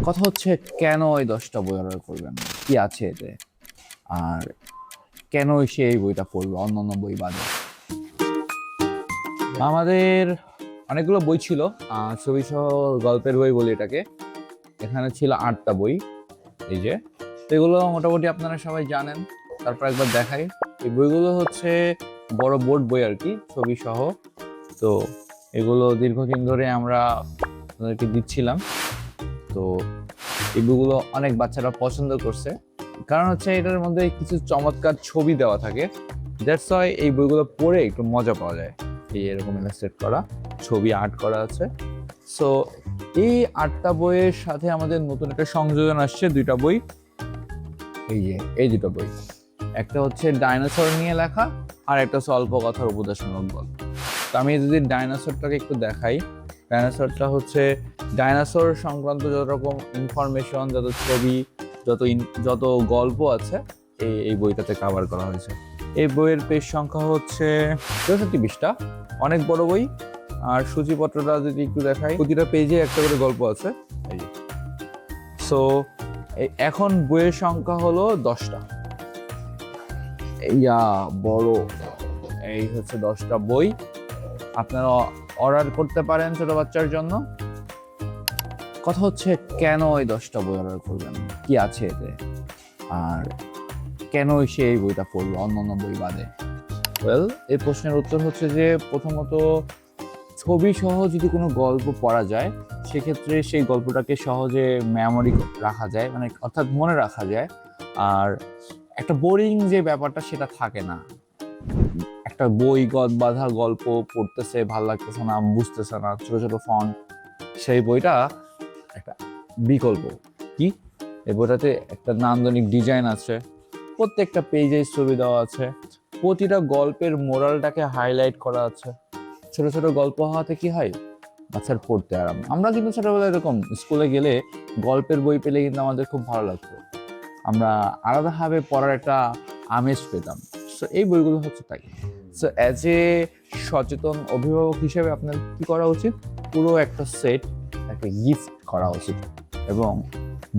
কথা হচ্ছে কেন এই 10টা বই অর্ডার করবেন, কি আছে এতে, আর কেন সে এই বইটা পড়বে অন্যান্য বই বাদে। আমাদের অনেকগুলো বই ছিল, ছবি সহ গল্পের বই বলি এটাকে। এখানে ছিল 8টা বই। এই যে, তো এগুলো মোটামুটি আপনারা সবাই জানেন, তারপর একবার দেখাই। এই বইগুলো হচ্ছে বড় বোর্ড বই আর কি, ছবি সহ। তো এগুলো দীর্ঘদিন ধরে আমরা আপনাদেরকে দিচ্ছিলাম। তো এই বইগুলো অনেক বাচ্চারা পছন্দ করছে, কারণ হচ্ছে এটার মধ্যে কিছু চমৎকার ছবি দেওয়া থাকে। দ্যাটস ওয়াই এই বইগুলো পড়ে একটু মজা পাওয়া যায়। এই এরকম ইলাস্ট্রেট করা ছবি আর্ট করা আছে। সো এই 8টা বইয়ের সাথে আমাদের নতুন একটা সংযোজন আসছে, 2টা বই। এই যে এই 2টো বই, একটা হচ্ছে ডাইনোসর নিয়ে লেখা, আর একটা হচ্ছে অল্প কথার উপদেশমূলক গল্প। তো আমি যদি ডাইনোসরটাকে একটু দেখাই, ডাইনোসরটা হচ্ছে ডাইনোসর সংক্রান্ত যত রকম ইনফরমেশন, যত ছবি, যত গল্প আছে এই বইটাতে কভার করা হয়েছে। এই বইয়ের পেজ সংখ্যা হচ্ছে 64টা, অনেক বড় বই। আর সূচিপত্রটা যদি একটু দেখাই, প্রতিটা পেজে একটা করে গল্প আছে। এই সো এখন বইয়ের সংখ্যা হলো 10টা। ইয়া বড়, এই হচ্ছে 10টা বই। আপনারা অর্ডার করতে পারেন ছোট বাচ্চার জন্য। কথা হচ্ছে কেন এই 10টা বই অর্ডার করবেন, কি আছে এতে, আর কেন সে এই বইটা পড়বে অন্যান্য বই বাদে। ওয়েল, এই প্রশ্নের উত্তর হচ্ছে যে প্রথমত, ছবি সহ যদি কোনো গল্প পড়া যায়, সেক্ষেত্রে সেই গল্পটাকে সহজে মেমোরি রাখা যায়, মানে অর্থাৎ মনে রাখা যায়। আর একটা বোরিং যে ব্যাপারটা সেটা থাকে না। একটা বই বাঁধা গল্প পড়তেছে, ভাল লাগতেছে না, বুঝতেছে না, ছোট ছোট ফন্ট, সেই বইটা একটা বিকল্প। কি, এই বইটাতে একটা নান্দনিক ডিজাইন আছে, প্রত্যেকটা পেজে ছবি দেওয়া আছে, প্রতিটা গল্পের মোরালটাকে হাইলাইট করা আছে। ছোট ছোট গল্প হওয়াতে কি হয়, বাচ্চার পড়তে আরাম। আমরা কিন্তু ছোটবেলায় এরকম স্কুলে গেলে গল্পের বই পেলে কিন্তু আমাদের খুব ভালো লাগতো, আমরা আলাদাভাবে পড়ার একটা আমেজ পেতাম। সো এই বইগুলো হচ্ছে তাই। সো অ্যাজ এ সচেতন অভিভাবক হিসেবে আপনার কি করা উচিত, পুরো একটা সেট তাকে গিফট করা উচিত, এবং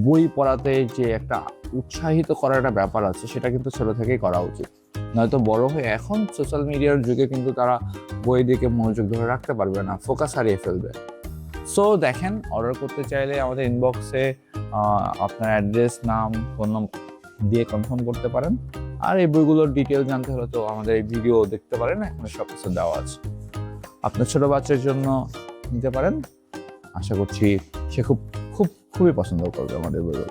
বই পড়াতে যে একটা উৎসাহিত করার একটা ব্যাপার আছে, সেটা কিন্তু ছোট থেকেই করা উচিত। নয়তো বড় হয়ে এখন সোশ্যাল মিডিয়ার যুগে কিন্তু তারা বই দিকে মনোযোগ ধরে রাখতে পারবে না, ফোকাস হারিয়ে ফেলবে। সো দেখেন, অর্ডার করতে চাইলে আমাদের ইনবক্সে আপনার অ্যাড্রেস, নাম, ফোন নম্বর দিয়ে কনফার্ম করতে পারেন। আর এই বইগুলোর ডিটেল জানতে হলে তো আমাদের এই ভিডিও দেখতে পারেন, এখানে সব কিছু দেওয়া আছে। আপনার ছোট বাচ্চার জন্য নিতে পারেন, আশা করছি সে খুবই পছন্দ করবে আমাদের বইগুলো।